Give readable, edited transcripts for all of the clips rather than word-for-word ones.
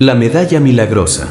La medalla milagrosa.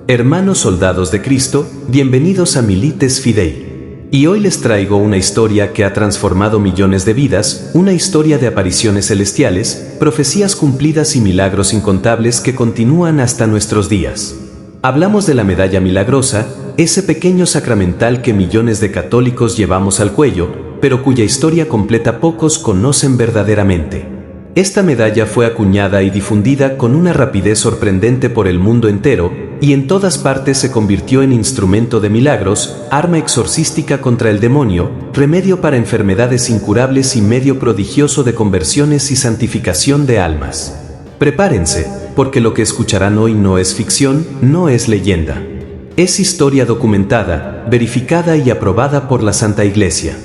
Hermanos soldados de Cristo, bienvenidos a Milites Fidei. Y hoy les traigo una historia que ha transformado millones de vidas, una historia de apariciones celestiales, profecías cumplidas y milagros incontables que continúan hasta nuestros días. Hablamos de la medalla milagrosa, ese pequeño sacramental que millones de católicos llevamos al cuello, pero cuya historia completa pocos conocen verdaderamente. Esta medalla fue acuñada y difundida con una rapidez sorprendente por el mundo entero, y en todas partes se convirtió en instrumento de milagros, arma exorcística contra el demonio, remedio para enfermedades incurables y medio prodigioso de conversiones y santificación de almas. Prepárense, porque lo que escucharán hoy no es ficción, no es leyenda. Es historia documentada, verificada y aprobada por la Santa Iglesia.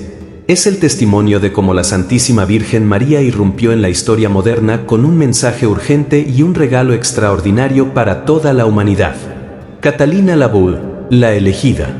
Es el testimonio de cómo la Santísima Virgen María irrumpió en la historia moderna con un mensaje urgente y un regalo extraordinario para toda la humanidad. Catalina Laboure, la elegida.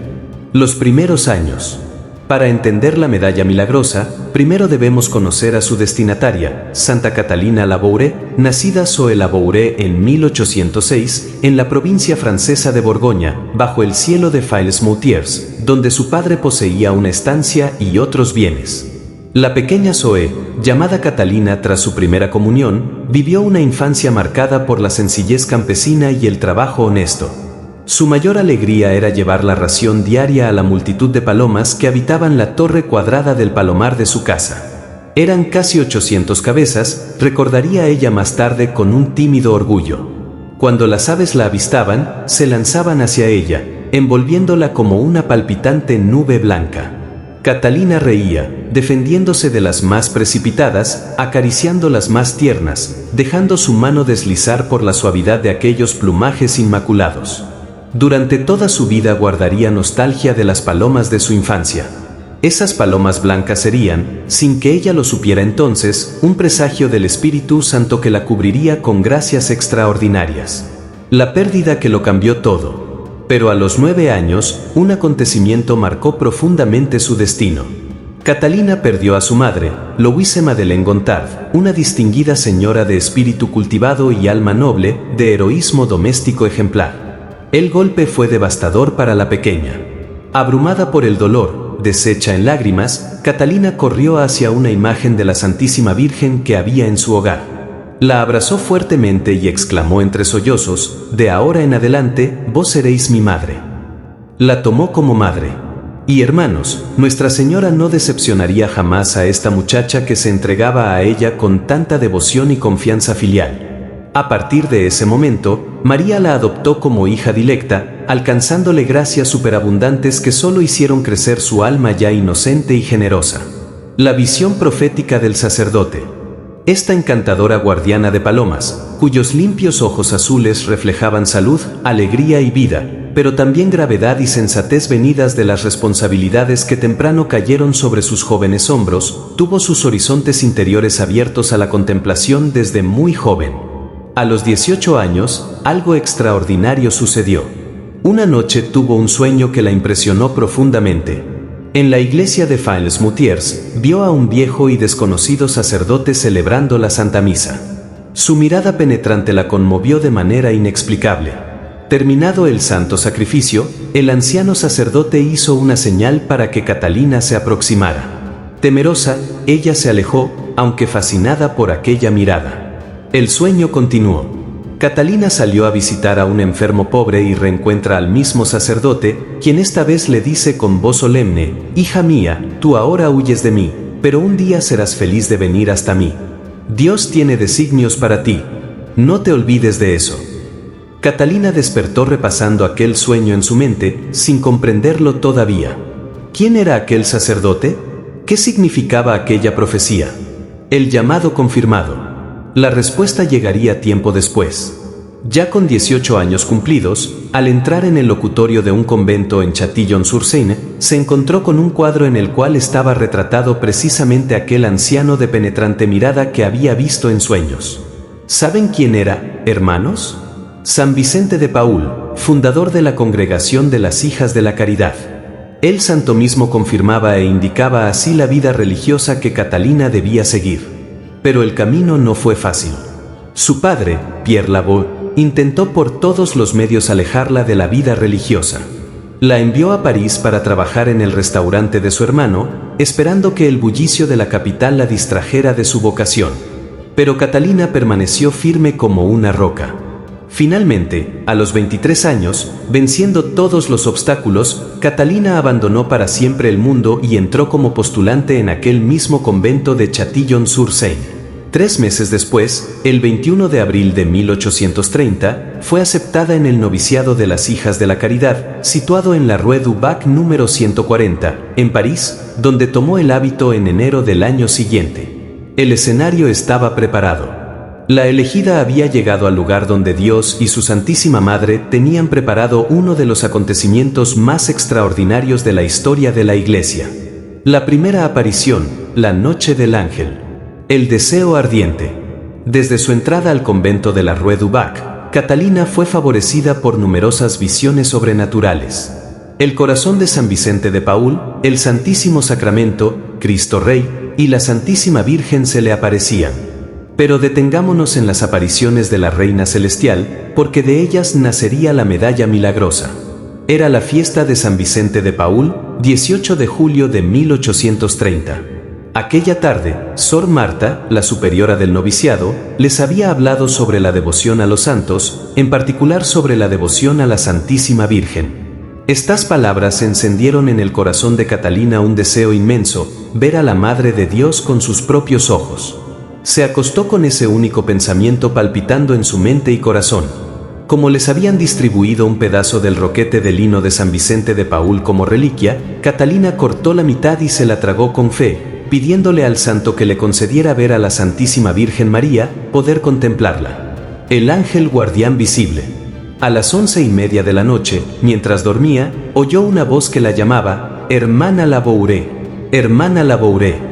Los primeros años. Para entender la medalla milagrosa, primero debemos conocer a su destinataria, Santa Catalina Laboure, nacida Zoe Laboure en 1806, en la provincia francesa de Borgoña, bajo el cielo de Fils-Moutiers, donde su padre poseía una estancia y otros bienes. La pequeña Zoe, llamada Catalina tras su primera comunión, vivió una infancia marcada por la sencillez campesina y el trabajo honesto. Su mayor alegría era llevar la ración diaria a la multitud de palomas que habitaban la torre cuadrada del palomar de su casa. Eran casi 800 cabezas, recordaría ella más tarde con un tímido orgullo. Cuando las aves la avistaban, se lanzaban hacia ella, envolviéndola como una palpitante nube blanca. Catalina reía, defendiéndose de las más precipitadas, acariciando las más tiernas, dejando su mano deslizar por la suavidad de aquellos plumajes inmaculados. Durante toda su vida guardaría nostalgia de las palomas de su infancia. Esas palomas blancas serían, sin que ella lo supiera entonces, un presagio del Espíritu Santo que la cubriría con gracias extraordinarias. La pérdida que lo cambió todo. Pero a los 9 años, un acontecimiento marcó profundamente su destino. Catalina perdió a su madre, Louise Madeleine Gontard, una distinguida señora de espíritu cultivado y alma noble, de heroísmo doméstico ejemplar. El golpe fue devastador para la pequeña. Abrumada por el dolor, deshecha en lágrimas, Catalina corrió hacia una imagen de la Santísima Virgen que había en su hogar. La abrazó fuertemente y exclamó entre sollozos: «De ahora en adelante, vos seréis mi madre». La tomó como madre. Y hermanos, Nuestra Señora no decepcionaría jamás a esta muchacha que se entregaba a ella con tanta devoción y confianza filial. A partir de ese momento, María la adoptó como hija dilecta, alcanzándole gracias superabundantes que solo hicieron crecer su alma ya inocente y generosa. La visión profética del sacerdote. Esta encantadora guardiana de palomas, cuyos limpios ojos azules reflejaban salud, alegría y vida, pero también gravedad y sensatez venidas de las responsabilidades que temprano cayeron sobre sus jóvenes hombros, tuvo sus horizontes interiores abiertos a la contemplación desde muy joven. A los 18 años, algo extraordinario sucedió. Una noche tuvo un sueño que la impresionó profundamente. En la iglesia de Fils-Moutiers, vio a un viejo y desconocido sacerdote celebrando la Santa Misa. Su mirada penetrante la conmovió de manera inexplicable. Terminado el santo sacrificio, el anciano sacerdote hizo una señal para que Catalina se aproximara. Temerosa, ella se alejó, aunque fascinada por aquella mirada. El sueño continuó. Catalina salió a visitar a un enfermo pobre y reencuentra al mismo sacerdote, quien esta vez le dice con voz solemne: «Hija mía, tú ahora huyes de mí, pero un día serás feliz de venir hasta mí. Dios tiene designios para ti. No te olvides de eso». Catalina despertó repasando aquel sueño en su mente, sin comprenderlo todavía. ¿Quién era aquel sacerdote? ¿Qué significaba aquella profecía? El llamado confirmado. La respuesta llegaría tiempo después. Ya con 18 años cumplidos, al entrar en el locutorio de un convento en Châtillon-sur-Seine, se encontró con un cuadro en el cual estaba retratado precisamente aquel anciano de penetrante mirada que había visto en sueños. ¿Saben quién era, hermanos? San Vicente de Paúl, fundador de la Congregación de las Hijas de la Caridad. El santo mismo confirmaba e indicaba así la vida religiosa que Catalina debía seguir. Pero el camino no fue fácil. Su padre, Pierre Laboure, intentó por todos los medios alejarla de la vida religiosa. La envió a París para trabajar en el restaurante de su hermano, esperando que el bullicio de la capital la distrajera de su vocación. Pero Catalina permaneció firme como una roca. Finalmente, a los 23 años, venciendo todos los obstáculos, Catalina abandonó para siempre el mundo y entró como postulante en aquel mismo convento de Chatillon-sur-Seine. 3 meses después, el 21 de abril de 1830, fue aceptada en el noviciado de las Hijas de la Caridad, situado en la Rue du Bac número 140, en París, donde tomó el hábito en enero del año siguiente. El escenario estaba preparado. La elegida había llegado al lugar donde Dios y su Santísima Madre tenían preparado uno de los acontecimientos más extraordinarios de la historia de la Iglesia. La primera aparición, la Noche del Ángel. El deseo ardiente. Desde su entrada al convento de la Rue du Bac, Catalina fue favorecida por numerosas visiones sobrenaturales. El corazón de San Vicente de Paúl, el Santísimo Sacramento, Cristo Rey y la Santísima Virgen se le aparecían. Pero detengámonos en las apariciones de la Reina Celestial, porque de ellas nacería la medalla milagrosa. Era la fiesta de San Vicente de Paúl, 18 de julio de 1830. Aquella tarde, Sor Marta, la superiora del noviciado, les había hablado sobre la devoción a los santos, en particular sobre la devoción a la Santísima Virgen. Estas palabras encendieron en el corazón de Catalina un deseo inmenso, ver a la Madre de Dios con sus propios ojos. Se acostó con ese único pensamiento palpitando en su mente y corazón. Como les habían distribuido un pedazo del roquete de lino de San Vicente de Paúl como reliquia, Catalina cortó la mitad y se la tragó con fe, pidiéndole al santo que le concediera ver a la Santísima Virgen María, poder contemplarla. El ángel guardián visible. A las 11:30 de la noche, mientras dormía, oyó una voz que la llamaba, «Hermana Labouré, hermana Labouré».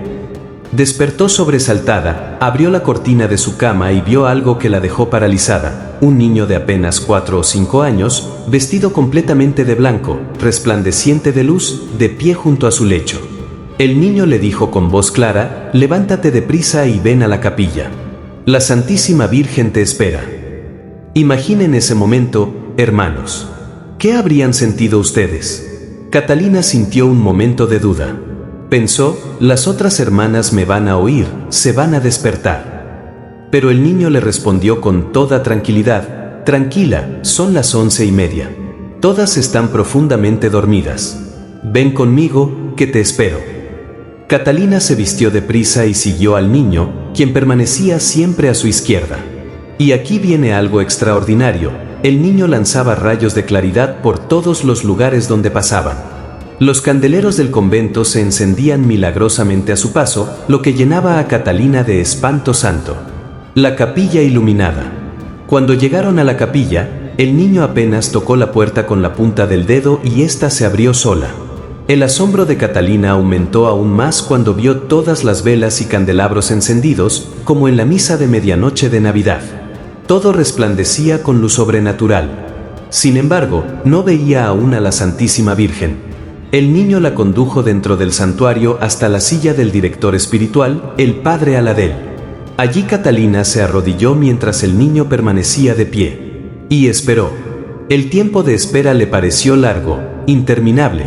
Despertó sobresaltada, abrió la cortina de su cama y vio algo que la dejó paralizada, un niño de apenas 4 o 5 años, vestido completamente de blanco, resplandeciente de luz, de pie junto a su lecho. El niño le dijo con voz clara, «Levántate deprisa y ven a la capilla. La Santísima Virgen te espera». Imaginen ese momento, hermanos. ¿Qué habrían sentido ustedes? Catalina sintió un momento de duda. Pensó, las otras hermanas me van a oír, se van a despertar. Pero el niño le respondió con toda tranquilidad, «Tranquila, son las 11:30. Todas están profundamente dormidas. Ven conmigo, que te espero». Catalina se vistió deprisa y siguió al niño, quien permanecía siempre a su izquierda. Y aquí viene algo extraordinario, el niño lanzaba rayos de claridad por todos los lugares donde pasaban. Los candeleros del convento se encendían milagrosamente a su paso, lo que llenaba a Catalina de espanto santo. La capilla iluminada. Cuando llegaron a la capilla, el niño apenas tocó la puerta con la punta del dedo y ésta se abrió sola. El asombro de Catalina aumentó aún más cuando vio todas las velas y candelabros encendidos, como en la misa de medianoche de Navidad. Todo resplandecía con luz sobrenatural. Sin embargo, no veía aún a la Santísima Virgen. El niño la condujo dentro del santuario hasta la silla del director espiritual, el padre Aladel. Allí Catalina se arrodilló mientras el niño permanecía de pie. Y esperó. El tiempo de espera le pareció largo, interminable.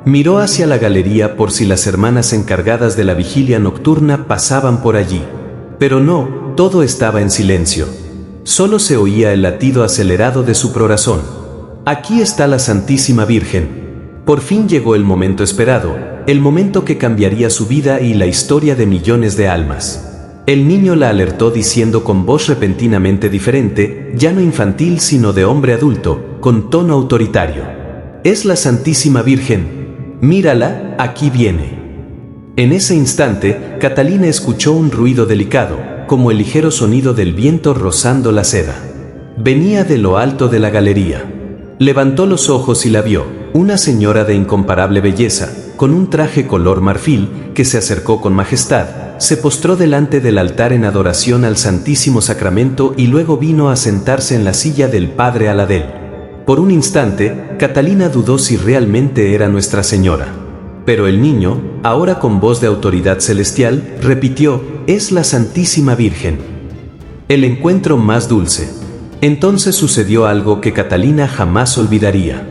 Miró hacia la galería por si las hermanas encargadas de la vigilia nocturna pasaban por allí. Pero no, todo estaba en silencio. Solo se oía el latido acelerado de su corazón. Aquí está la Santísima Virgen. Por fin llegó el momento esperado, el momento que cambiaría su vida y la historia de millones de almas. El niño la alertó diciendo con voz repentinamente diferente, ya no infantil sino de hombre adulto, con tono autoritario: «Es la Santísima Virgen. Mírala, aquí viene». En ese instante, Catalina escuchó un ruido delicado, como el ligero sonido del viento rozando la seda. Venía de lo alto de la galería. Levantó los ojos y la vio, una señora de incomparable belleza, con un traje color marfil, que se acercó con majestad, se postró delante del altar en adoración al Santísimo Sacramento y luego vino a sentarse en la silla del padre Aladel. Por un instante, Catalina dudó si realmente era Nuestra Señora. Pero el niño, ahora con voz de autoridad celestial, repitió: «Es la Santísima Virgen». El encuentro más dulce. Entonces sucedió algo que Catalina jamás olvidaría.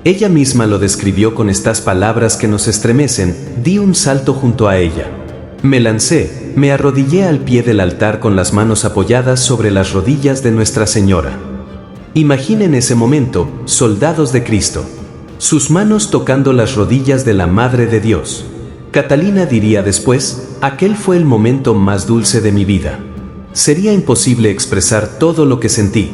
Ella misma lo describió con estas palabras que nos estremecen: di un salto junto a ella. Me lancé, me arrodillé al pie del altar con las manos apoyadas sobre las rodillas de Nuestra Señora. Imaginen ese momento, soldados de Cristo. Sus manos tocando las rodillas de la Madre de Dios. Catalina diría después: aquel fue el momento más dulce de mi vida. Sería imposible expresar todo lo que sentí.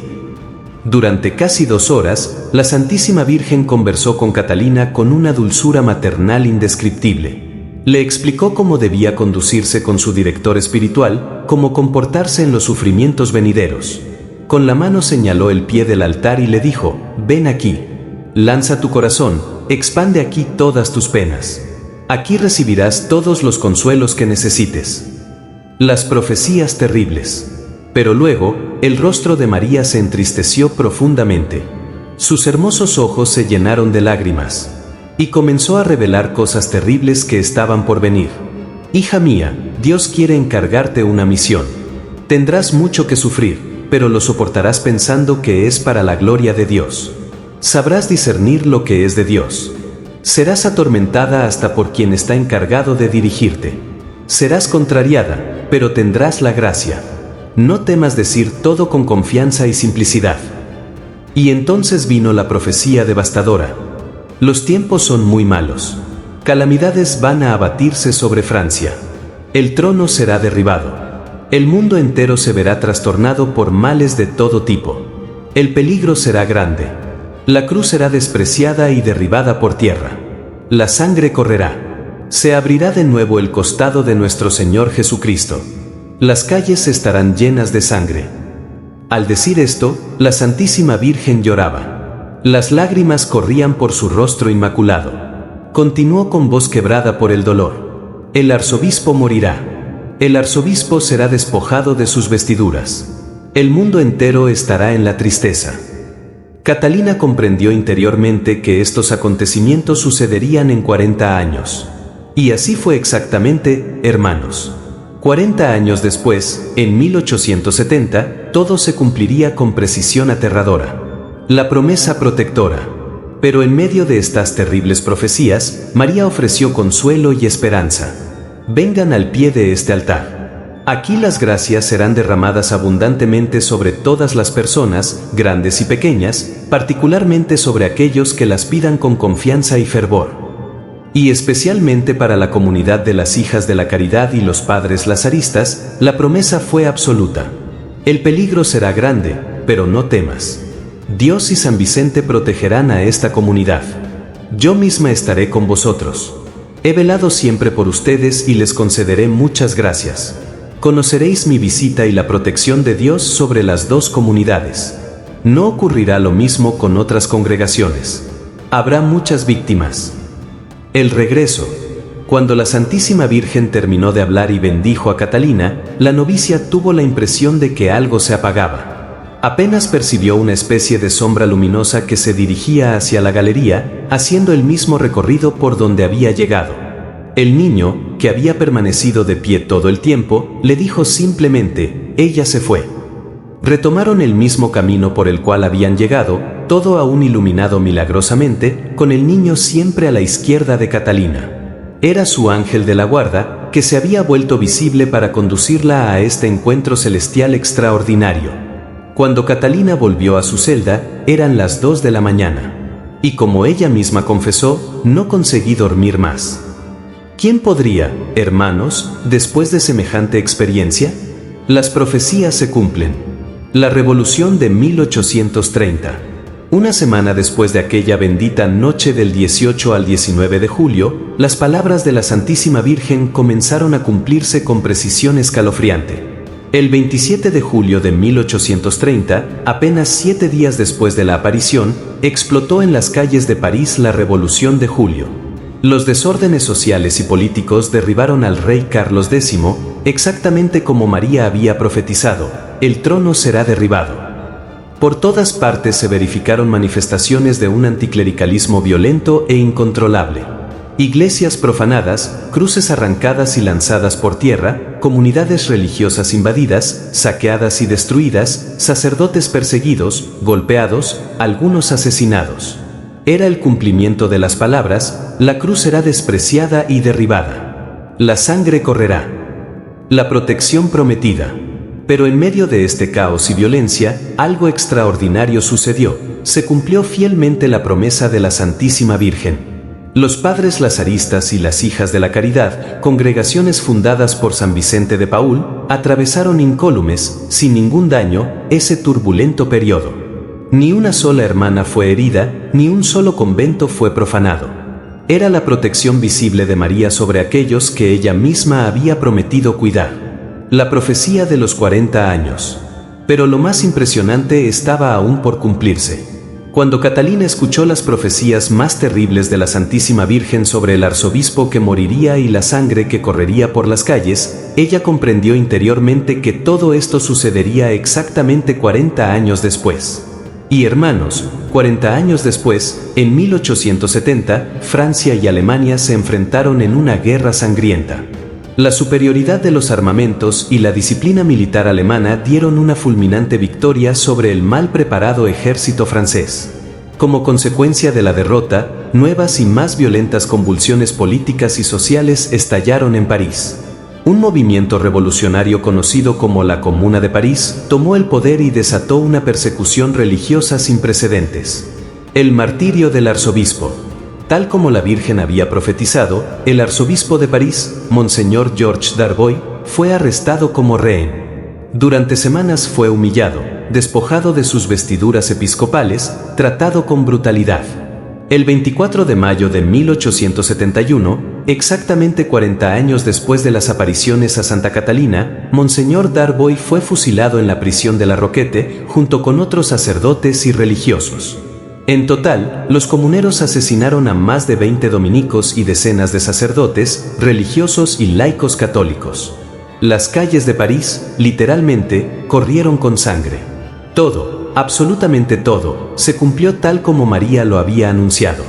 Durante casi 2 horas, la Santísima Virgen conversó con Catalina con una dulzura maternal indescriptible. Le explicó cómo debía conducirse con su director espiritual, cómo comportarse en los sufrimientos venideros. Con la mano señaló el pie del altar y le dijo: ven aquí. Lanza tu corazón, expande aquí todas tus penas. Aquí recibirás todos los consuelos que necesites. Las profecías terribles. Pero luego, el rostro de María se entristeció profundamente. Sus hermosos ojos se llenaron de lágrimas. Y comenzó a revelar cosas terribles que estaban por venir. Hija mía, Dios quiere encargarte una misión. Tendrás mucho que sufrir, pero lo soportarás pensando que es para la gloria de Dios. Sabrás discernir lo que es de Dios. Serás atormentada hasta por quien está encargado de dirigirte. Serás contrariada, pero tendrás la gracia. No temas decir todo con confianza y simplicidad. Y entonces vino la profecía devastadora. Los tiempos son muy malos. Calamidades van a abatirse sobre Francia. El trono será derribado. El mundo entero se verá trastornado por males de todo tipo. El peligro será grande. La cruz será despreciada y derribada por tierra. La sangre correrá. Se abrirá de nuevo el costado de nuestro Señor Jesucristo. Las calles estarán llenas de sangre. Al decir esto, la Santísima Virgen lloraba. Las lágrimas corrían por su rostro inmaculado. Continuó con voz quebrada por el dolor: el arzobispo morirá. El arzobispo será despojado de sus vestiduras. El mundo entero estará en la tristeza. Catalina comprendió interiormente que estos acontecimientos sucederían en 40 años. Y así fue exactamente, hermanos. 40 años después, en 1870, todo se cumpliría con precisión aterradora. La promesa protectora. Pero en medio de estas terribles profecías, María ofreció consuelo y esperanza. Vengan al pie de este altar. Aquí las gracias serán derramadas abundantemente sobre todas las personas, grandes y pequeñas, particularmente sobre aquellos que las pidan con confianza y fervor. Y especialmente para la comunidad de las hijas de la caridad y los padres lazaristas, la promesa fue absoluta. El peligro será grande, pero no temas. Dios y San Vicente protegerán a esta comunidad. Yo misma estaré con vosotros. He velado siempre por ustedes y les concederé muchas gracias. Conoceréis mi visita y la protección de Dios sobre las 2 comunidades. No ocurrirá lo mismo con otras congregaciones. Habrá muchas víctimas. El regreso. Cuando la Santísima Virgen terminó de hablar y bendijo a Catalina, la novicia tuvo la impresión de que algo se apagaba. Apenas percibió una especie de sombra luminosa que se dirigía hacia la galería, haciendo el mismo recorrido por donde había llegado. El niño, que había permanecido de pie todo el tiempo, le dijo simplemente: ella se fue. Retomaron el mismo camino por el cual habían llegado, todo aún iluminado milagrosamente, con el niño siempre a la izquierda de Catalina. Era su ángel de la guarda, que se había vuelto visible para conducirla a este encuentro celestial extraordinario. Cuando Catalina volvió a su celda, eran las 2 de la mañana. Y como ella misma confesó, no conseguí dormir más. ¿Quién podría, hermanos, después de semejante experiencia? Las profecías se cumplen. La Revolución de 1830. Una semana después de aquella bendita noche del 18 al 19 de julio, las palabras de la Santísima Virgen comenzaron a cumplirse con precisión escalofriante. El 27 de julio de 1830, apenas 7 días después de la aparición, explotó en las calles de París la Revolución de Julio. Los desórdenes sociales y políticos derribaron al rey Carlos X, exactamente como María había profetizado: el trono será derribado. Por todas partes se verificaron manifestaciones de un anticlericalismo violento e incontrolable. Iglesias profanadas, cruces arrancadas y lanzadas por tierra, comunidades religiosas invadidas, saqueadas y destruidas, sacerdotes perseguidos, golpeados, algunos asesinados. Era el cumplimiento de las palabras: la cruz será despreciada y derribada. La sangre correrá. La protección prometida. Pero en medio de este caos y violencia, algo extraordinario sucedió: se cumplió fielmente la promesa de la Santísima Virgen. Los padres lazaristas y las hijas de la caridad, congregaciones fundadas por San Vicente de Paúl, atravesaron incólumes, sin ningún daño, ese turbulento periodo. Ni una sola hermana fue herida, ni un solo convento fue profanado. Era la protección visible de María sobre aquellos que ella misma había prometido cuidar. La profecía de los 40 años. Pero lo más impresionante estaba aún por cumplirse. Cuando Catalina escuchó las profecías más terribles de la Santísima Virgen sobre el arzobispo que moriría y la sangre que correría por las calles, ella comprendió interiormente que todo esto sucedería exactamente 40 años después. Y hermanos, 40 años después, en 1870, Francia y Alemania se enfrentaron en una guerra sangrienta. La superioridad de los armamentos y la disciplina militar alemana dieron una fulminante victoria sobre el mal preparado ejército francés. Como consecuencia de la derrota, nuevas y más violentas convulsiones políticas y sociales estallaron en París. Un movimiento revolucionario conocido como la Comuna de París tomó el poder y desató una persecución religiosa sin precedentes. El martirio del arzobispo. Tal como la Virgen había profetizado, el arzobispo de París, Monseñor Georges Darboy, fue arrestado como rehén. Durante semanas fue humillado, despojado de sus vestiduras episcopales, tratado con brutalidad. El 24 de mayo de 1871, exactamente 40 años después de las apariciones a Santa Catalina, Monseñor Darboy fue fusilado en la prisión de la Roquette junto con otros sacerdotes y religiosos. En total, los comuneros asesinaron a más de 20 dominicos y decenas de sacerdotes, religiosos y laicos católicos. Las calles de París, literalmente, corrieron con sangre. Todo, absolutamente todo, se cumplió tal como María lo había anunciado.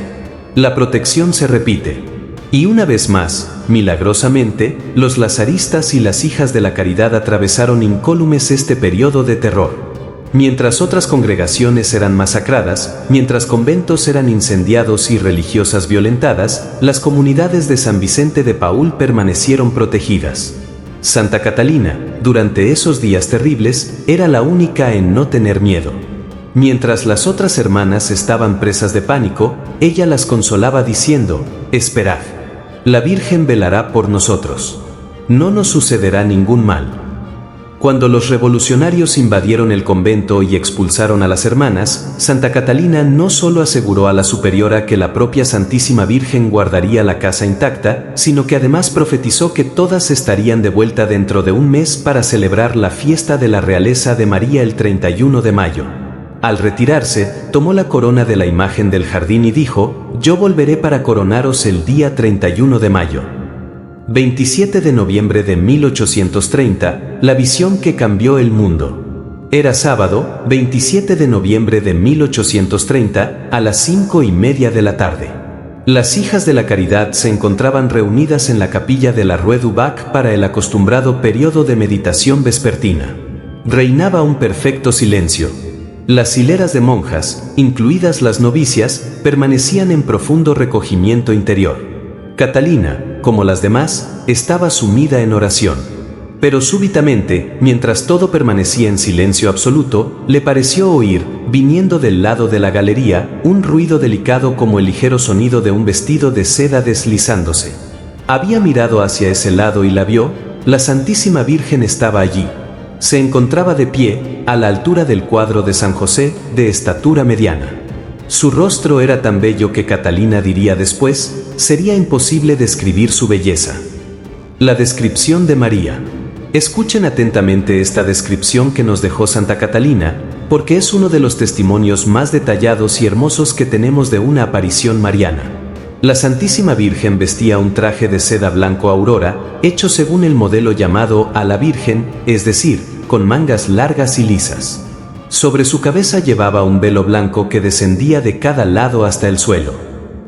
La protección se repite. Y una vez más, milagrosamente, los lazaristas y las hijas de la caridad atravesaron incólumes este periodo de terror. Mientras otras congregaciones eran masacradas, mientras conventos eran incendiados y religiosas violentadas, las comunidades de San Vicente de Paúl permanecieron protegidas. Santa Catalina, durante esos días terribles, era la única en no tener miedo. Mientras las otras hermanas estaban presas de pánico, ella las consolaba diciendo: «Esperad. La Virgen velará por nosotros. No nos sucederá ningún mal». Cuando los revolucionarios invadieron el convento y expulsaron a las hermanas, Santa Catalina no solo aseguró a la superiora que la propia Santísima Virgen guardaría la casa intacta, sino que además profetizó que todas estarían de vuelta dentro de un mes para celebrar la fiesta de la realeza de María el 31 de mayo. Al retirarse, tomó la corona de la imagen del jardín y dijo: «Yo volveré para coronaros el día 31 de mayo». 27 de noviembre de 1830, la visión que cambió el mundo. Era sábado, 27 de noviembre de 1830, a las 5:30 de la tarde. Las hijas de la caridad se encontraban reunidas en la capilla de la Rue du Bac para el acostumbrado periodo de meditación vespertina. Reinaba un perfecto silencio. Las hileras de monjas, incluidas las novicias, permanecían en profundo recogimiento interior. Catalina, como las demás, estaba sumida en oración. Pero súbitamente, mientras todo permanecía en silencio absoluto, le pareció oír, viniendo del lado de la galería, un ruido delicado como el ligero sonido de un vestido de seda deslizándose. Había mirado hacia ese lado y la vio. La Santísima Virgen estaba allí. Se encontraba de pie, a la altura del cuadro de San José, de estatura mediana. Su rostro era tan bello que Catalina diría después: sería imposible describir su belleza. La descripción de María. Escuchen atentamente esta descripción que nos dejó Santa Catalina, porque es uno de los testimonios más detallados y hermosos que tenemos de una aparición mariana. La Santísima Virgen vestía un traje de seda blanco aurora, hecho según el modelo llamado a la Virgen, es decir, con mangas largas y lisas. Sobre su cabeza llevaba un velo blanco que descendía de cada lado hasta el suelo.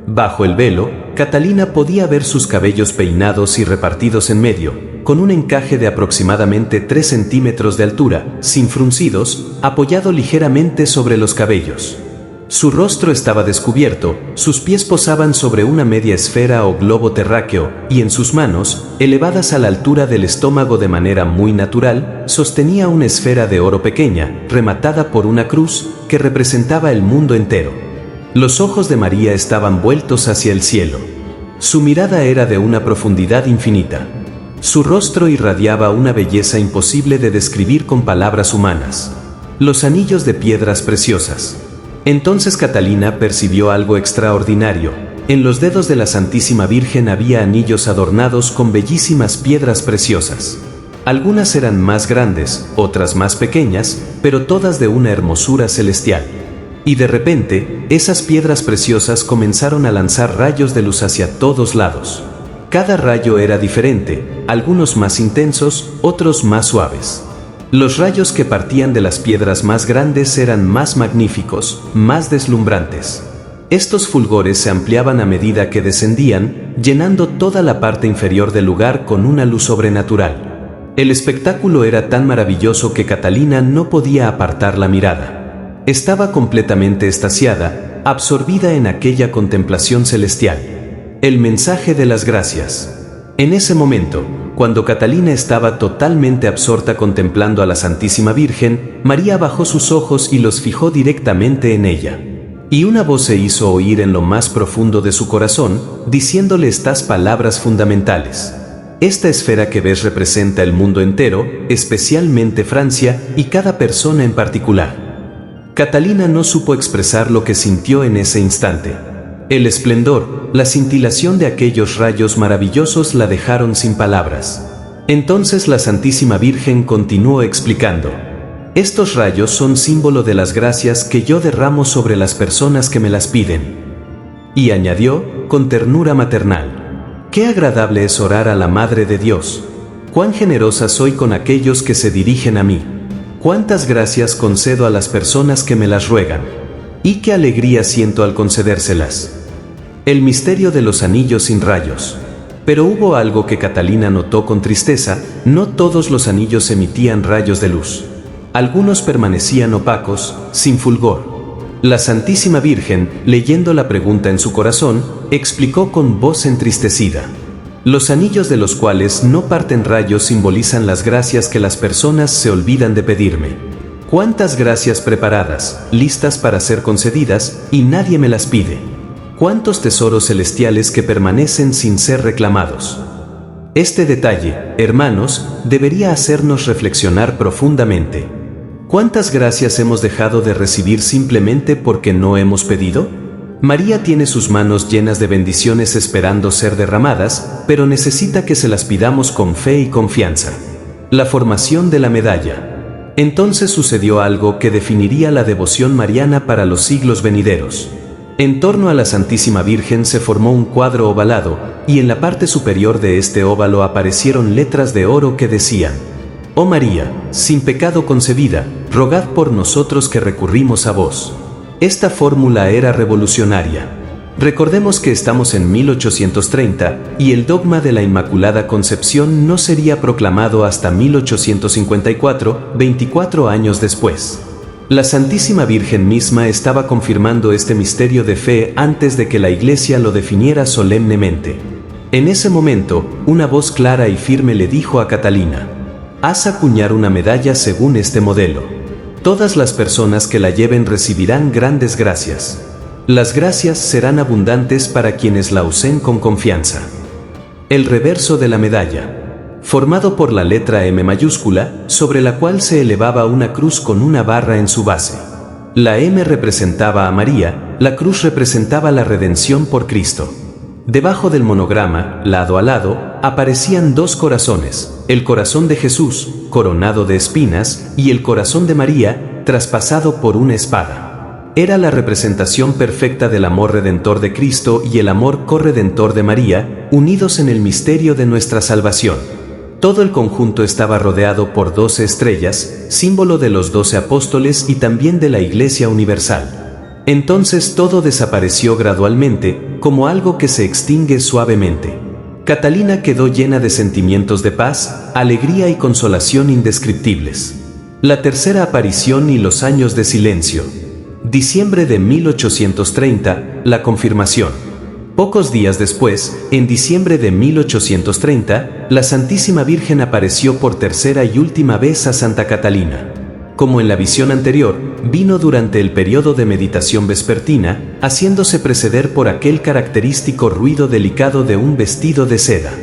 Bajo el velo, Catalina podía ver sus cabellos peinados y repartidos en medio, con un encaje de aproximadamente 3 centímetros de altura, sin fruncidos, apoyado ligeramente sobre los cabellos. Su rostro estaba descubierto, sus pies posaban sobre una media esfera o globo terráqueo, y en sus manos, elevadas a la altura del estómago de manera muy natural, sostenía una esfera de oro pequeña, rematada por una cruz, que representaba el mundo entero. Los ojos de María estaban vueltos hacia el cielo. Su mirada era de una profundidad infinita. Su rostro irradiaba una belleza imposible de describir con palabras humanas. Los anillos de piedras preciosas. Entonces Catalina percibió algo extraordinario. En los dedos de la Santísima Virgen había anillos adornados con bellísimas piedras preciosas. Algunas eran más grandes, otras más pequeñas, pero todas de una hermosura celestial. Y de repente, esas piedras preciosas comenzaron a lanzar rayos de luz hacia todos lados. Cada rayo era diferente, algunos más intensos, otros más suaves. Los rayos que partían de las piedras más grandes eran más magníficos, más deslumbrantes. Estos fulgores se ampliaban a medida que descendían, llenando toda la parte inferior del lugar con una luz sobrenatural. El espectáculo era tan maravilloso que Catalina no podía apartar la mirada. Estaba completamente extasiada, absorbida en aquella contemplación celestial. El mensaje de las gracias. En ese momento, cuando Catalina estaba totalmente absorta contemplando a la Santísima Virgen, María bajó sus ojos y los fijó directamente en ella. Y una voz se hizo oír en lo más profundo de su corazón, diciéndole estas palabras fundamentales. Esta esfera que ves representa el mundo entero, especialmente Francia y cada persona en particular. Catalina no supo expresar lo que sintió en ese instante. El esplendor, la cintilación de aquellos rayos maravillosos la dejaron sin palabras. Entonces la Santísima Virgen continuó explicando. Estos rayos son símbolo de las gracias que yo derramo sobre las personas que me las piden. Y añadió, con ternura maternal. Qué agradable es orar a la Madre de Dios. Cuán generosa soy con aquellos que se dirigen a mí. Cuántas gracias concedo a las personas que me las ruegan. Y qué alegría siento al concedérselas. El misterio de los anillos sin rayos. Pero hubo algo que Catalina notó con tristeza, no todos los anillos emitían rayos de luz. Algunos permanecían opacos, sin fulgor. La Santísima Virgen, leyendo la pregunta en su corazón, explicó con voz entristecida. Los anillos de los cuales no parten rayos simbolizan las gracias que las personas se olvidan de pedirme. Cuántas gracias preparadas, listas para ser concedidas, y nadie me las pide. Cuántos tesoros celestiales que permanecen sin ser reclamados. Este detalle, hermanos, debería hacernos reflexionar profundamente. ¿Cuántas gracias hemos dejado de recibir simplemente porque no hemos pedido? María tiene sus manos llenas de bendiciones esperando ser derramadas, pero necesita que se las pidamos con fe y confianza. La formación de la medalla. Entonces sucedió algo que definiría la devoción mariana para los siglos venideros. En torno a la Santísima Virgen se formó un cuadro ovalado, y en la parte superior de este óvalo aparecieron letras de oro que decían: Oh María, sin pecado concebida, rogad por nosotros que recurrimos a vos. Esta fórmula era revolucionaria. Recordemos que estamos en 1830 y el dogma de la Inmaculada Concepción no sería proclamado hasta 1854, 24 años después. La Santísima Virgen misma estaba confirmando este misterio de fe antes de que la Iglesia lo definiera solemnemente. En ese momento, una voz clara y firme le dijo a Catalina: haz acuñar una medalla según este modelo. Todas las personas que la lleven recibirán grandes gracias. Las gracias serán abundantes para quienes la usen con confianza. El reverso de la medalla, formado por la letra M mayúscula, sobre la cual se elevaba una cruz con una barra en su base. La M representaba a María, la cruz representaba la redención por Cristo. Debajo del monograma, lado a lado, aparecían dos corazones, el corazón de Jesús, coronado de espinas, y el corazón de María, traspasado por una espada. Era la representación perfecta del amor redentor de Cristo y el amor corredentor de María, unidos en el misterio de nuestra salvación. Todo el conjunto estaba rodeado por 12 estrellas, símbolo de los 12 apóstoles y también de la Iglesia universal. Entonces todo desapareció gradualmente, como algo que se extingue suavemente. Catalina quedó llena de sentimientos de paz, alegría y consolación indescriptibles. La tercera aparición y los años de silencio. Diciembre de 1830, la confirmación. Pocos días después, en diciembre de 1830, la Santísima Virgen apareció por tercera y última vez a Santa Catalina. Como en la visión anterior, vino durante el periodo de meditación vespertina, haciéndose preceder por aquel característico ruido delicado de un vestido de seda.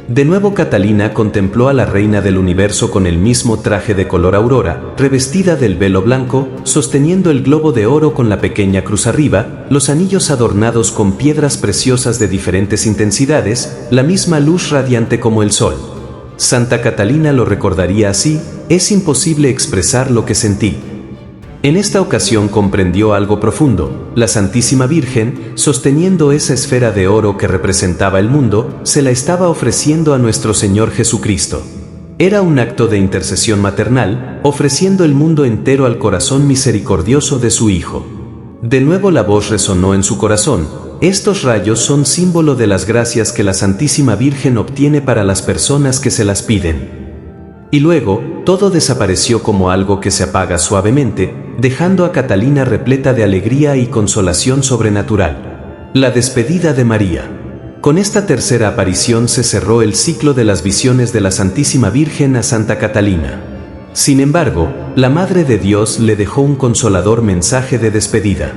De nuevo Catalina contempló a la reina del universo con el mismo traje de color aurora, revestida del velo blanco, sosteniendo el globo de oro con la pequeña cruz arriba, los anillos adornados con piedras preciosas de diferentes intensidades, la misma luz radiante como el sol. Santa Catalina lo recordaría así: es imposible expresar lo que sentí. En esta ocasión comprendió algo profundo. La Santísima Virgen, sosteniendo esa esfera de oro que representaba el mundo, se la estaba ofreciendo a nuestro Señor Jesucristo. Era un acto de intercesión maternal, ofreciendo el mundo entero al corazón misericordioso de su Hijo. De nuevo la voz resonó en su corazón: estos rayos son símbolo de las gracias que la Santísima Virgen obtiene para las personas que se las piden. Y luego, todo desapareció como algo que se apaga suavemente, dejando a Catalina repleta de alegría y consolación sobrenatural. La despedida de María. Con esta tercera aparición se cerró el ciclo de las visiones de la Santísima Virgen a Santa Catalina. Sin embargo, la Madre de Dios le dejó un consolador mensaje de despedida.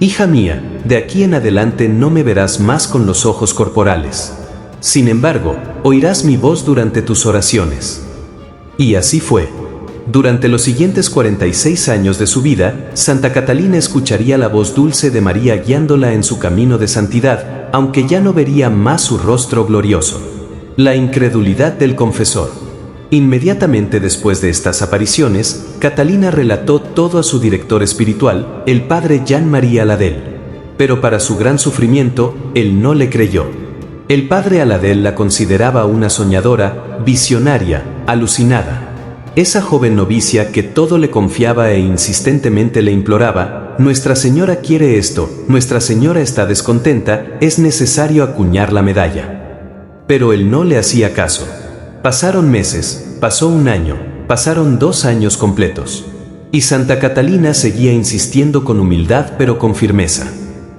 Hija mía, de aquí en adelante no me verás más con los ojos corporales. Sin embargo, oirás mi voz durante tus oraciones. Y así fue. Durante los siguientes 46 años de su vida, Santa Catalina escucharía la voz dulce de María guiándola en su camino de santidad, aunque ya no vería más su rostro glorioso. La incredulidad del confesor. Inmediatamente después de estas apariciones, Catalina relató todo a su director espiritual, el padre Jean-Marie Aladel. Pero para su gran sufrimiento, él no le creyó. El padre Aladel la consideraba una soñadora, visionaria, alucinada. Esa joven novicia que todo le confiaba e insistentemente le imploraba: Nuestra Señora quiere esto, Nuestra Señora está descontenta, es necesario acuñar la medalla. Pero él no le hacía caso. Pasaron meses, pasó un año, pasaron 2 años completos. Y Santa Catalina seguía insistiendo con humildad pero con firmeza.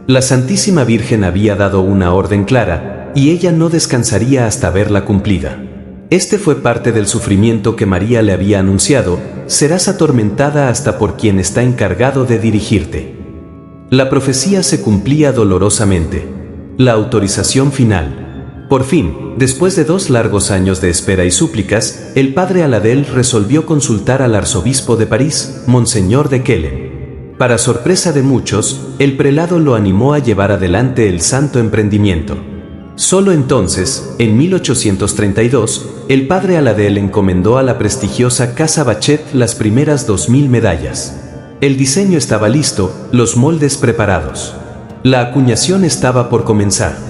La Santísima Virgen había dado una orden clara, y ella no descansaría hasta verla cumplida. Este fue parte del sufrimiento que María le había anunciado: serás atormentada hasta por quien está encargado de dirigirte. La profecía se cumplía dolorosamente. La autorización final. Por fin, después de 2 largos años de espera y súplicas, el padre Aladel resolvió consultar al arzobispo de París, Monseñor de Quelen. Para sorpresa de muchos, el prelado lo animó a llevar adelante el santo emprendimiento. Solo entonces, en 1832, el padre Aladel encomendó a la prestigiosa Casa Bachet las primeras 2000 medallas. El diseño estaba listo, los moldes preparados. La acuñación estaba por comenzar.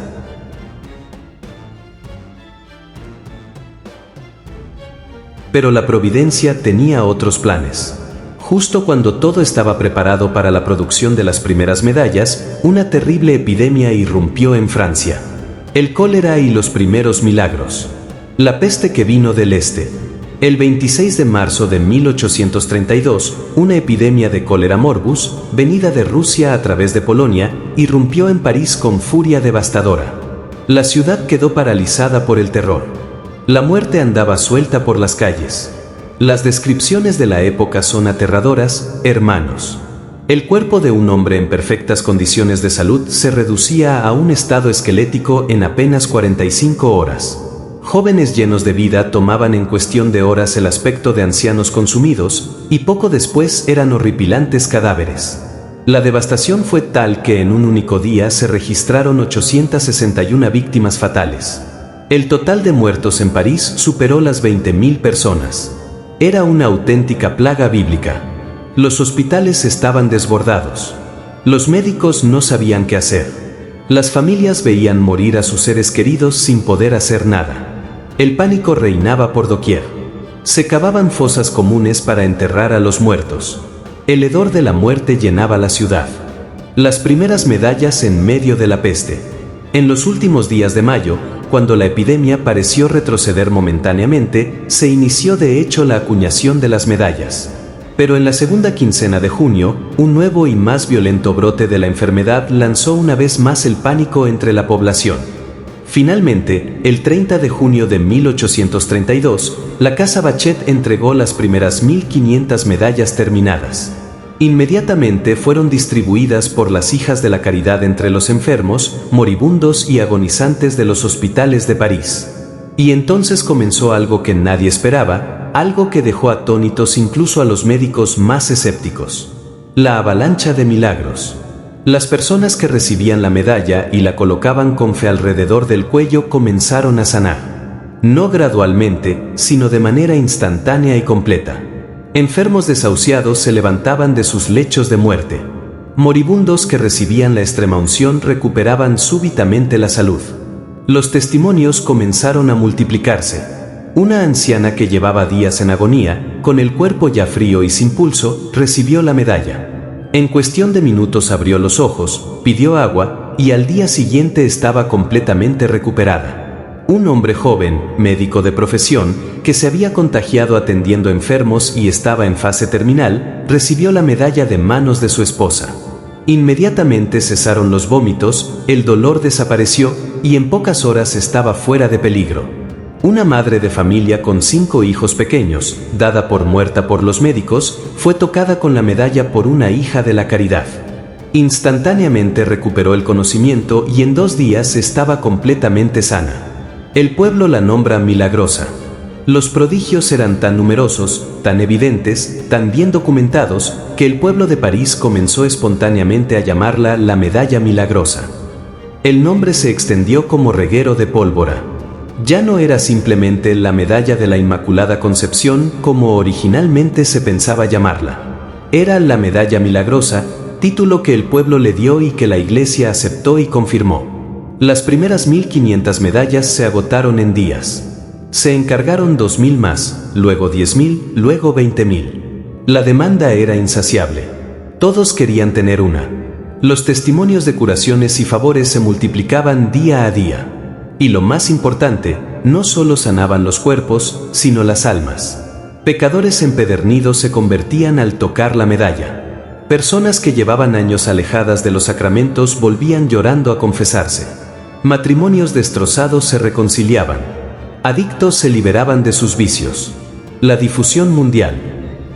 Pero la providencia tenía otros planes. Justo cuando todo estaba preparado para la producción de las primeras medallas, una terrible epidemia irrumpió en Francia. El cólera y los primeros milagros. La peste que vino del este. El 26 de marzo de 1832, una epidemia de cólera morbus, venida de Rusia a través de Polonia, irrumpió en París con furia devastadora. La ciudad quedó paralizada por el terror. La muerte andaba suelta por las calles. Las descripciones de la época son aterradoras, hermanos. El cuerpo de un hombre en perfectas condiciones de salud se reducía a un estado esquelético en apenas 45 horas. Jóvenes llenos de vida tomaban en cuestión de horas el aspecto de ancianos consumidos, y poco después eran horripilantes cadáveres. La devastación fue tal que en un único día se registraron 861 víctimas fatales. El total de muertos en París superó las 20.000 personas. Era una auténtica plaga bíblica. Los hospitales estaban desbordados. Los médicos no sabían qué hacer. Las familias veían morir a sus seres queridos sin poder hacer nada. El pánico reinaba por doquier. Se cavaban fosas comunes para enterrar a los muertos. El hedor de la muerte llenaba la ciudad. Las primeras medallas en medio de la peste. En los últimos días de mayo, cuando la epidemia pareció retroceder momentáneamente, se inició de hecho la acuñación de las medallas. Pero en la segunda quincena de junio, un nuevo y más violento brote de la enfermedad lanzó una vez más el pánico entre la población. Finalmente, el 30 de junio de 1832, la Casa Bachet entregó las primeras 1.500 medallas terminadas. Inmediatamente fueron distribuidas por las Hijas de la Caridad entre los enfermos, moribundos y agonizantes de los hospitales de París. Y entonces comenzó algo que nadie esperaba, algo que dejó atónitos incluso a los médicos más escépticos: la avalancha de milagros. Las personas que recibían la medalla y la colocaban con fe alrededor del cuello comenzaron a sanar. No gradualmente, sino de manera instantánea y completa. Enfermos desahuciados se levantaban de sus lechos de muerte. Moribundos que recibían la extremaunción recuperaban súbitamente la salud. Los testimonios comenzaron a multiplicarse. Una anciana que llevaba días en agonía, con el cuerpo ya frío y sin pulso, recibió la medalla. En cuestión de minutos abrió los ojos, pidió agua, y al día siguiente estaba completamente recuperada. Un hombre joven, médico de profesión, que se había contagiado atendiendo enfermos y estaba en fase terminal, recibió la medalla de manos de su esposa. Inmediatamente cesaron los vómitos, el dolor desapareció y en pocas horas estaba fuera de peligro. Una madre de familia con 5 hijos pequeños, dada por muerta por los médicos, fue tocada con la medalla por una hija de la caridad. Instantáneamente recuperó el conocimiento y en 2 días estaba completamente sana. El pueblo la nombra milagrosa. Los prodigios eran tan numerosos, tan evidentes, tan bien documentados, que el pueblo de París comenzó espontáneamente a llamarla la medalla milagrosa. El nombre se extendió como reguero de pólvora. Ya no era simplemente la medalla de la Inmaculada Concepción como originalmente se pensaba llamarla. Era la medalla milagrosa, título que el pueblo le dio y que la Iglesia aceptó y confirmó. Las primeras 1.500 medallas se agotaron en días. Se encargaron 2.000 más, luego 10.000, luego 20.000. La demanda era insaciable. Todos querían tener una. Los testimonios de curaciones y favores se multiplicaban día a día. Y lo más importante, no solo sanaban los cuerpos, sino las almas. Pecadores empedernidos se convertían al tocar la medalla. Personas que llevaban años alejadas de los sacramentos volvían llorando a confesarse. Matrimonios destrozados se reconciliaban. Adictos se liberaban de sus vicios. La difusión mundial.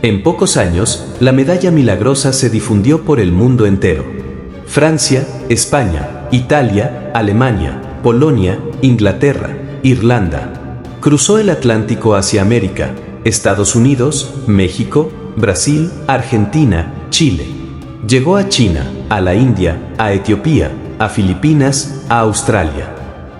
En pocos años, la medalla milagrosa se difundió por el mundo entero. Francia, España, Italia, Alemania, Polonia, Inglaterra, Irlanda. Cruzó el Atlántico hacia América, Estados Unidos, México, Brasil, Argentina, Chile. Llegó a China, a la India, a Etiopía, a Filipinas, a Australia.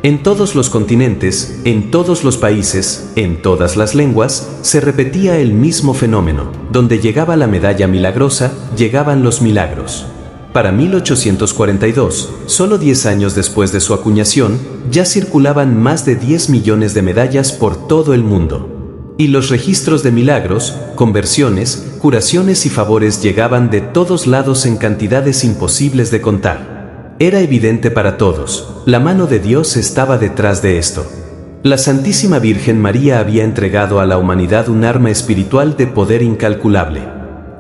En todos los continentes, en todos los países, en todas las lenguas, se repetía el mismo fenómeno. Donde llegaba la medalla milagrosa, llegaban los milagros. Para 1842, solo 10 años después de su acuñación, ya circulaban más de 10 millones de medallas por todo el mundo. Y los registros de milagros, conversiones, curaciones y favores llegaban de todos lados en cantidades imposibles de contar. Era evidente para todos, la mano de Dios estaba detrás de esto. La Santísima Virgen María había entregado a la humanidad un arma espiritual de poder incalculable.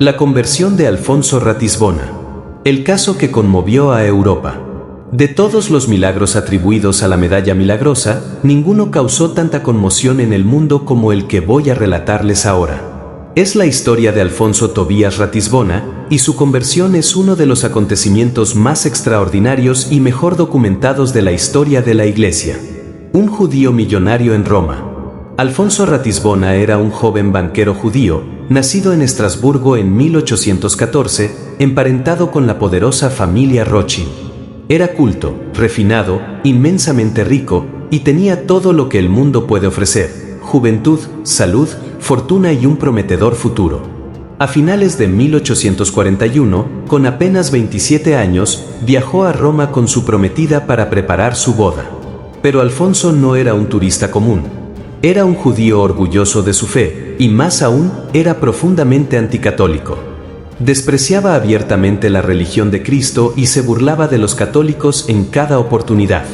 La conversión de Alfonso Ratisbona. El caso que conmovió a Europa. De todos los milagros atribuidos a la medalla milagrosa, ninguno causó tanta conmoción en el mundo como el que voy a relatarles ahora. Es la historia de Alfonso Tobías Ratisbona, y su conversión es uno de los acontecimientos más extraordinarios y mejor documentados de la historia de la Iglesia. Un judío millonario en Roma. Alfonso Ratisbona era un joven banquero judío, nacido en Estrasburgo en 1814, emparentado con la poderosa familia Rothschild. Era culto, refinado, inmensamente rico, y tenía todo lo que el mundo puede ofrecer: juventud, salud, fortuna y un prometedor futuro. A finales de 1841, con apenas 27 años, viajó a Roma con su prometida para preparar su boda. Pero Alfonso no era un turista común. Era un judío orgulloso de su fe, y más aún, era profundamente anticatólico. Despreciaba abiertamente la religión de Cristo y se burlaba de los católicos en cada oportunidad.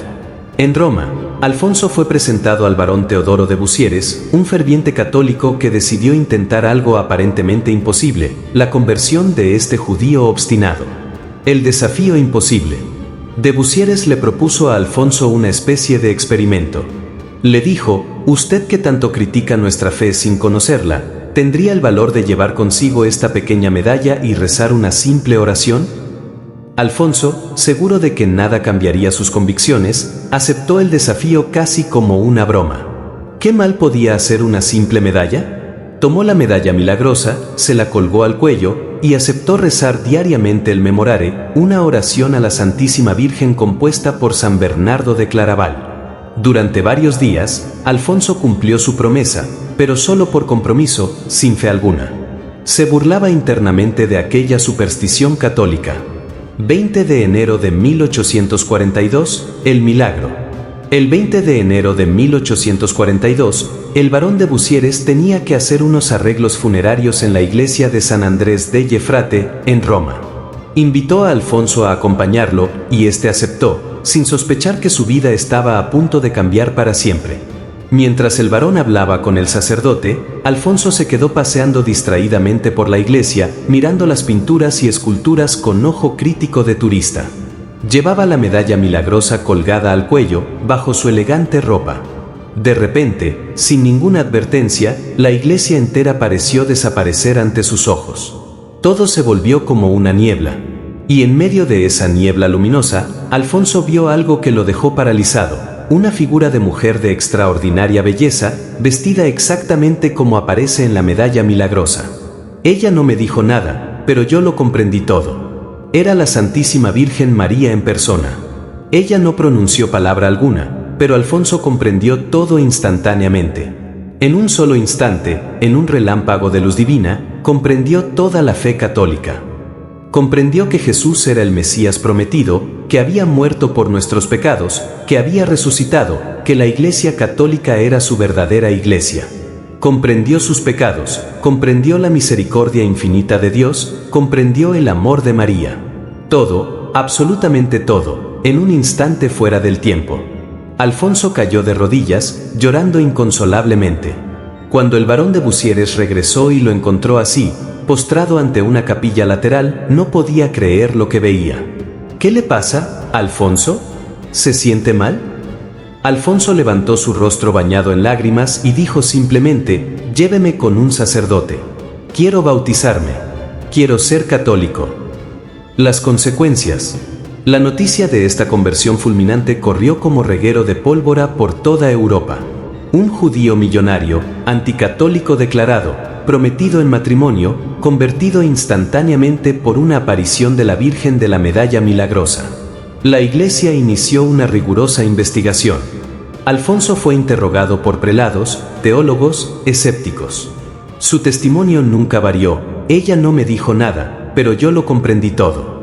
En Roma, Alfonso fue presentado al barón Teodoro de Busieres, un ferviente católico que decidió intentar algo aparentemente imposible, la conversión de este judío obstinado. El desafío imposible. De Busieres le propuso a Alfonso una especie de experimento. Le dijo: «Usted que tanto critica nuestra fe sin conocerla, ¿tendría el valor de llevar consigo esta pequeña medalla y rezar una simple oración?». Alfonso, seguro de que nada cambiaría sus convicciones, aceptó el desafío casi como una broma. ¿Qué mal podía hacer una simple medalla? Tomó la medalla milagrosa, se la colgó al cuello y aceptó rezar diariamente el Memorare, una oración a la Santísima Virgen compuesta por San Bernardo de Claraval. Durante varios días, Alfonso cumplió su promesa, pero solo por compromiso, sin fe alguna. Se burlaba internamente de aquella superstición católica. 20 de enero de 1842, el milagro. El 20 de enero de 1842, el barón de Busieres tenía que hacer unos arreglos funerarios en la iglesia de San Andrés degli Frati, en Roma. Invitó a Alfonso a acompañarlo, y éste aceptó, sin sospechar que su vida estaba a punto de cambiar para siempre. Mientras el barón hablaba con el sacerdote, Alfonso se quedó paseando distraídamente por la iglesia, mirando las pinturas y esculturas con ojo crítico de turista. Llevaba la medalla milagrosa colgada al cuello, bajo su elegante ropa. De repente, sin ninguna advertencia, la iglesia entera pareció desaparecer ante sus ojos. Todo se volvió como una niebla. Y en medio de esa niebla luminosa, Alfonso vio algo que lo dejó paralizado. Una figura de mujer de extraordinaria belleza, vestida exactamente como aparece en la medalla milagrosa. Ella no me dijo nada, pero yo lo comprendí todo. Era la Santísima Virgen María en persona. Ella no pronunció palabra alguna, pero Alfonso comprendió todo instantáneamente. En un solo instante, en un relámpago de luz divina, comprendió toda la fe católica. Comprendió que Jesús era el Mesías prometido, que había muerto por nuestros pecados, que había resucitado, que la Iglesia católica era su verdadera iglesia. Comprendió sus pecados, comprendió la misericordia infinita de Dios, comprendió el amor de María. Todo, absolutamente todo, en un instante fuera del tiempo. Alfonso cayó de rodillas, llorando inconsolablemente. Cuando el barón de Busieres regresó y lo encontró así, postrado ante una capilla lateral, no podía creer lo que veía. ¿Qué le pasa, Alfonso? ¿Se siente mal? Alfonso levantó su rostro bañado en lágrimas y dijo simplemente: «Lléveme con un sacerdote. Quiero bautizarme. Quiero ser católico». Las consecuencias. La noticia de esta conversión fulminante corrió como reguero de pólvora por toda Europa. Un judío millonario, anticatólico declarado, prometido en matrimonio, convertido instantáneamente por una aparición de la Virgen de la Medalla Milagrosa. La Iglesia inició una rigurosa investigación. Alfonso fue interrogado por prelados, teólogos, escépticos. Su testimonio nunca varió: «Ella no me dijo nada, pero yo lo comprendí todo».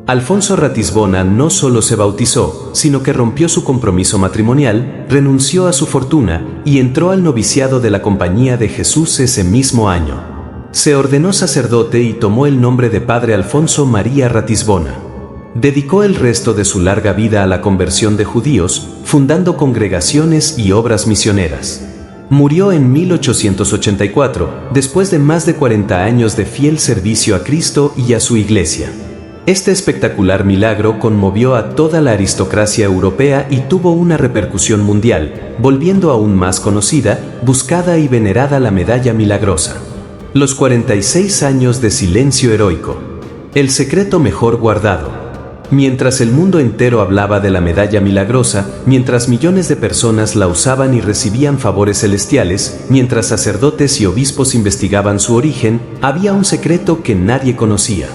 Alfonso Ratisbona no solo se bautizó, sino que rompió su compromiso matrimonial, renunció a su fortuna y entró al noviciado de la Compañía de Jesús ese mismo año. Se ordenó sacerdote y tomó el nombre de Padre Alfonso María Ratisbona. Dedicó el resto de su larga vida a la conversión de judíos, fundando congregaciones y obras misioneras. Murió en 1884, después de más de 40 años de fiel servicio a Cristo y a su Iglesia. Este espectacular milagro conmovió a toda la aristocracia europea y tuvo una repercusión mundial, volviendo aún más conocida, buscada y venerada la medalla milagrosa. Los 46 años de silencio heroico. El secreto mejor guardado. Mientras el mundo entero hablaba de la medalla milagrosa, mientras millones de personas la usaban y recibían favores celestiales, mientras sacerdotes y obispos investigaban su origen, había un secreto que nadie conocía.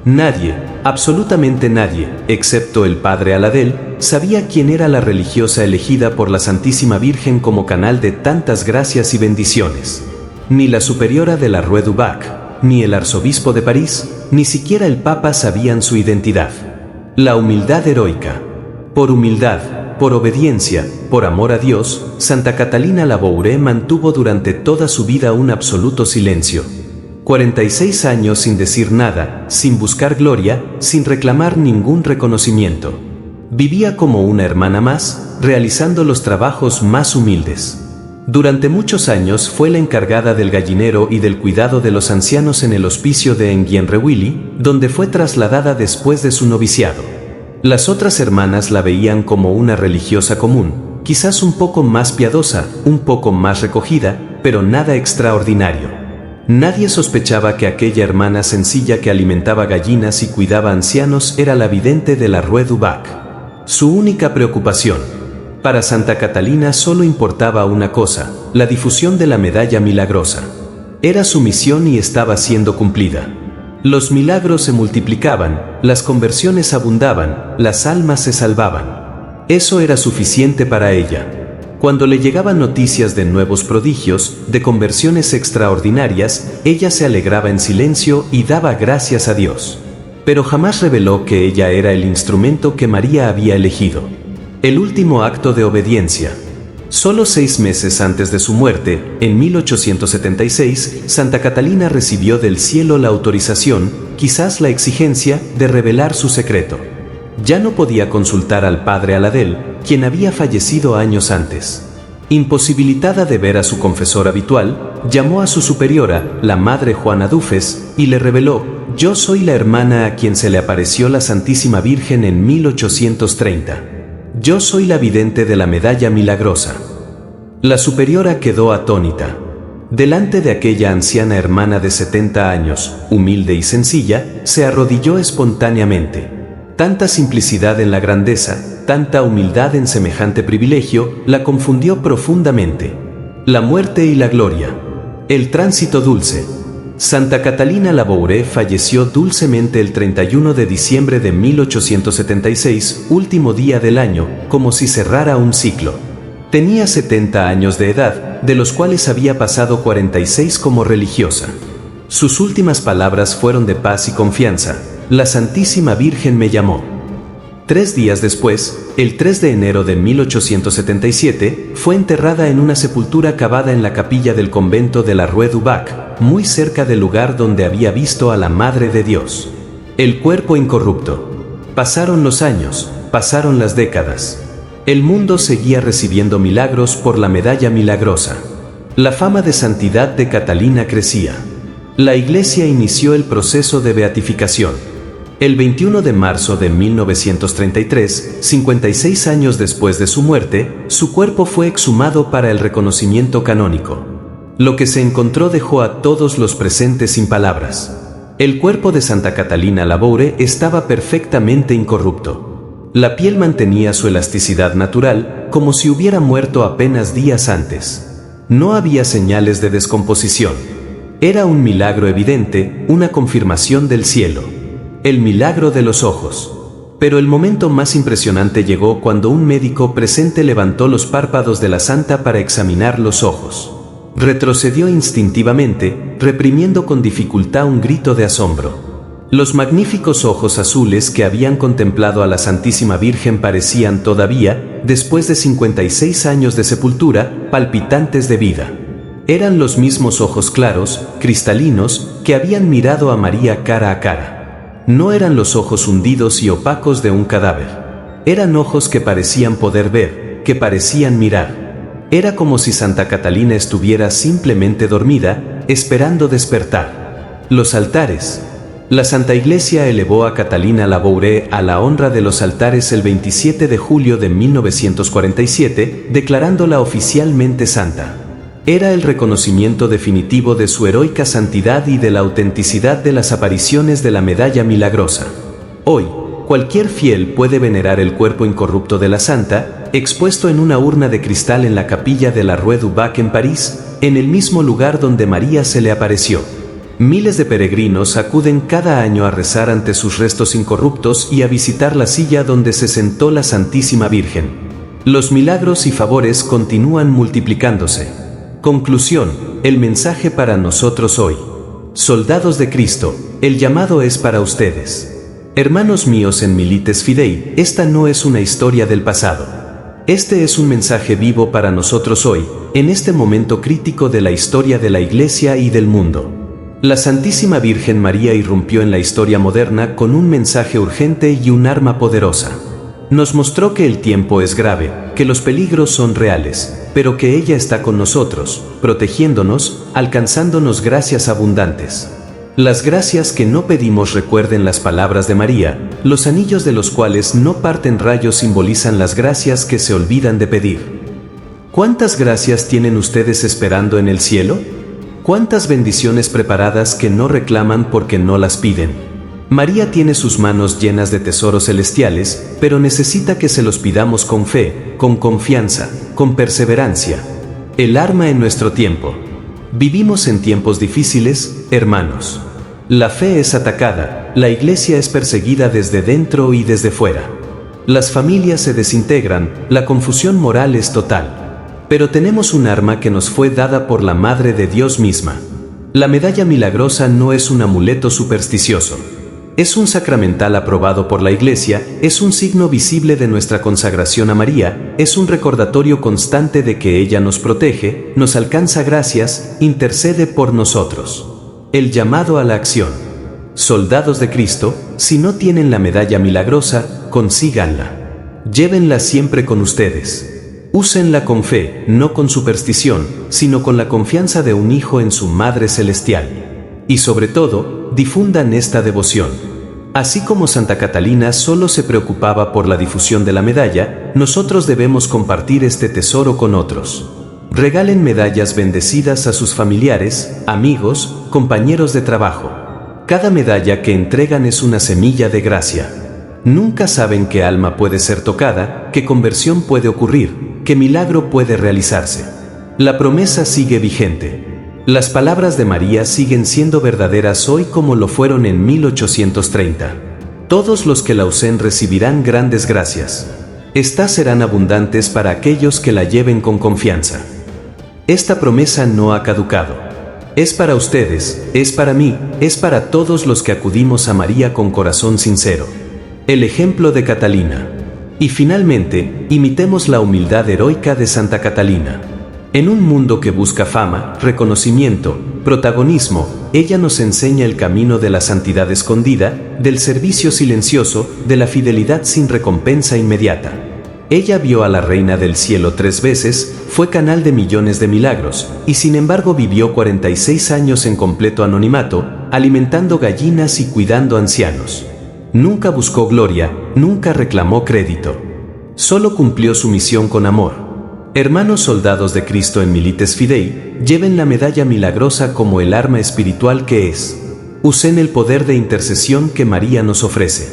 Nadie, absolutamente nadie, excepto el padre Aladel, sabía quién era la religiosa elegida por la Santísima Virgen como canal de tantas gracias y bendiciones. Ni la superiora de la Rue du Bac, ni el arzobispo de París, ni siquiera el Papa sabían su identidad. La humildad heroica. Por humildad, por obediencia, por amor a Dios, Santa Catalina Labouré mantuvo durante toda su vida un absoluto silencio. 46 años sin decir nada, sin buscar gloria, sin reclamar ningún reconocimiento. Vivía como una hermana más, realizando los trabajos más humildes. Durante muchos años fue la encargada del gallinero y del cuidado de los ancianos en el hospicio de Enguienrewili, donde fue trasladada después de su noviciado. Las otras hermanas la veían como una religiosa común, quizás un poco más piadosa, un poco más recogida, pero nada extraordinario. Nadie sospechaba que aquella hermana sencilla que alimentaba gallinas y cuidaba ancianos era la vidente de la Rue du Bac. Su única preocupación. Para Santa Catalina solo importaba una cosa, la difusión de la medalla milagrosa. Era su misión y estaba siendo cumplida. Los milagros se multiplicaban, las conversiones abundaban, las almas se salvaban. Eso era suficiente para ella. Cuando le llegaban noticias de nuevos prodigios, de conversiones extraordinarias, ella se alegraba en silencio y daba gracias a Dios. Pero jamás reveló que ella era el instrumento que María había elegido. El último acto de obediencia. Solo 6 meses antes de su muerte, en 1876, Santa Catalina recibió del cielo la autorización, quizás la exigencia, de revelar su secreto. Ya no podía consultar al padre Aladel, quien había fallecido años antes. Imposibilitada de ver a su confesor habitual, llamó a su superiora, la madre Juana Dufes, y le reveló: «Yo soy la hermana a quien se le apareció la Santísima Virgen en 1830. Yo soy la vidente de la medalla milagrosa». La superiora quedó atónita. Delante de aquella anciana hermana de 70 años, humilde y sencilla, se arrodilló espontáneamente. Tanta simplicidad en la grandeza, tanta humildad en semejante privilegio, la confundió profundamente. La muerte y la gloria. El tránsito dulce. Santa Catalina Laboure falleció dulcemente el 31 de diciembre de 1876, último día del año, como si cerrara un ciclo. Tenía 70 años de edad, de los cuales había pasado 46 como religiosa. Sus últimas palabras fueron de paz y confianza: «La Santísima Virgen me llamó». 3 días después, el 3 de enero de 1877, fue enterrada en una sepultura cavada en la capilla del convento de la Rue du Bac, muy cerca del lugar donde había visto a la Madre de Dios. El cuerpo incorrupto. Pasaron los años, pasaron las décadas. El mundo seguía recibiendo milagros por la medalla milagrosa. La fama de santidad de Catalina crecía. La Iglesia inició el proceso de beatificación. El 21 de marzo de 1933, 56 años después de su muerte, su cuerpo fue exhumado para el reconocimiento canónico. Lo que se encontró dejó a todos los presentes sin palabras. El cuerpo de Santa Catalina Laboure estaba perfectamente incorrupto. La piel mantenía su elasticidad natural, como si hubiera muerto apenas días antes. No había señales de descomposición. Era un milagro evidente, una confirmación del cielo. El milagro de los ojos. Pero el momento más impresionante llegó cuando un médico presente levantó los párpados de la santa para examinar los ojos. Retrocedió instintivamente, reprimiendo con dificultad un grito de asombro. Los magníficos ojos azules que habían contemplado a la Santísima Virgen parecían todavía, después de 56 años de sepultura, palpitantes de vida. Eran los mismos ojos claros, cristalinos, que habían mirado a María cara a cara. No eran los ojos hundidos y opacos de un cadáver. Eran ojos que parecían poder ver, que parecían mirar. Era como si Santa Catalina estuviera simplemente dormida, esperando despertar. Los altares. La Santa Iglesia elevó a Catalina Laboure a la honra de los altares el 27 de julio de 1947, declarándola oficialmente santa. Era el reconocimiento definitivo de su heroica santidad y de la autenticidad de las apariciones de la medalla milagrosa. Hoy, cualquier fiel puede venerar el cuerpo incorrupto de la santa, expuesto en una urna de cristal en la capilla de la Rue du Bac en París, en el mismo lugar donde María se le apareció. Miles de peregrinos acuden cada año a rezar ante sus restos incorruptos y a visitar la silla donde se sentó la Santísima Virgen. Los milagros y favores continúan multiplicándose. Conclusión, el mensaje para nosotros hoy. Soldados de Cristo, el llamado es para ustedes. Hermanos míos en Milites Fidei, esta no es una historia del pasado. Este es un mensaje vivo para nosotros hoy, en este momento crítico de la historia de la Iglesia y del mundo. La Santísima Virgen María irrumpió en la historia moderna con un mensaje urgente y un arma poderosa. Nos mostró que el tiempo es grave, que los peligros son reales, pero que ella está con nosotros, protegiéndonos, alcanzándonos gracias abundantes. Las gracias que no pedimos, recuerden las palabras de María, los anillos de los cuales no parten rayos simbolizan las gracias que se olvidan de pedir. ¿Cuántas gracias tienen ustedes esperando en el cielo? ¿Cuántas bendiciones preparadas que no reclaman porque no las piden? María tiene sus manos llenas de tesoros celestiales, pero necesita que se los pidamos con fe, con confianza, con perseverancia. El arma en nuestro tiempo. Vivimos en tiempos difíciles, hermanos. La fe es atacada, la iglesia es perseguida desde dentro y desde fuera. Las familias se desintegran, la confusión moral es total. Pero tenemos un arma que nos fue dada por la Madre de Dios misma. La medalla milagrosa no es un amuleto supersticioso. Es un sacramental aprobado por la Iglesia, es un signo visible de nuestra consagración a María, es un recordatorio constante de que ella nos protege, nos alcanza gracias, intercede por nosotros. El llamado a la acción. Soldados de Cristo, si no tienen la medalla milagrosa, consíganla. Llévenla siempre con ustedes. Úsenla con fe, no con superstición, sino con la confianza de un hijo en su Madre Celestial. Y sobre todo, difundan esta devoción. Así como Santa Catalina solo se preocupaba por la difusión de la medalla, nosotros debemos compartir este tesoro con otros. Regalen medallas bendecidas a sus familiares, amigos, compañeros de trabajo. Cada medalla que entregan es una semilla de gracia. Nunca saben qué alma puede ser tocada, qué conversión puede ocurrir, qué milagro puede realizarse. La promesa sigue vigente. Las palabras de María siguen siendo verdaderas hoy como lo fueron en 1830. Todos los que la usen recibirán grandes gracias. Estas serán abundantes para aquellos que la lleven con confianza. Esta promesa no ha caducado. Es para ustedes, es para mí, es para todos los que acudimos a María con corazón sincero. El ejemplo de Catalina. Y finalmente, imitemos la humildad heroica de Santa Catalina. En un mundo que busca fama, reconocimiento, protagonismo, ella nos enseña el camino de la santidad escondida, del servicio silencioso, de la fidelidad sin recompensa inmediata. Ella vio a la Reina del Cielo 3 veces, fue canal de millones de milagros, y sin embargo vivió 46 años en completo anonimato, alimentando gallinas y cuidando ancianos. Nunca buscó gloria, nunca reclamó crédito. Solo cumplió su misión con amor. Hermanos soldados de Cristo en Milites Fidei, lleven la medalla milagrosa como el arma espiritual que es. Usen el poder de intercesión que María nos ofrece.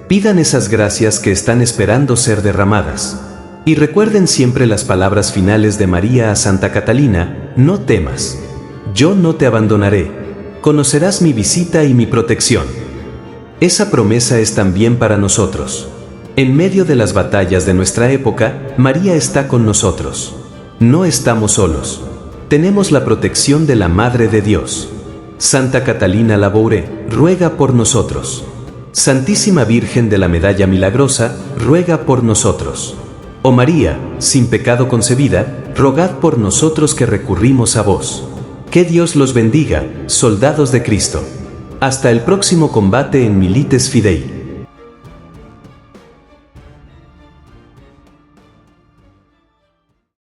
Pidan esas gracias que están esperando ser derramadas. Y recuerden siempre las palabras finales de María a Santa Catalina: no temas. Yo no te abandonaré. Conocerás mi visita y mi protección. Esa promesa es también para nosotros. En medio de las batallas de nuestra época, María está con nosotros. No estamos solos. Tenemos la protección de la Madre de Dios. Santa Catalina Labouré, ruega por nosotros. Santísima Virgen de la Medalla Milagrosa, ruega por nosotros. Oh María, sin pecado concebida, rogad por nosotros que recurrimos a vos. Que Dios los bendiga, soldados de Cristo. Hasta el próximo combate en Milites Fidei.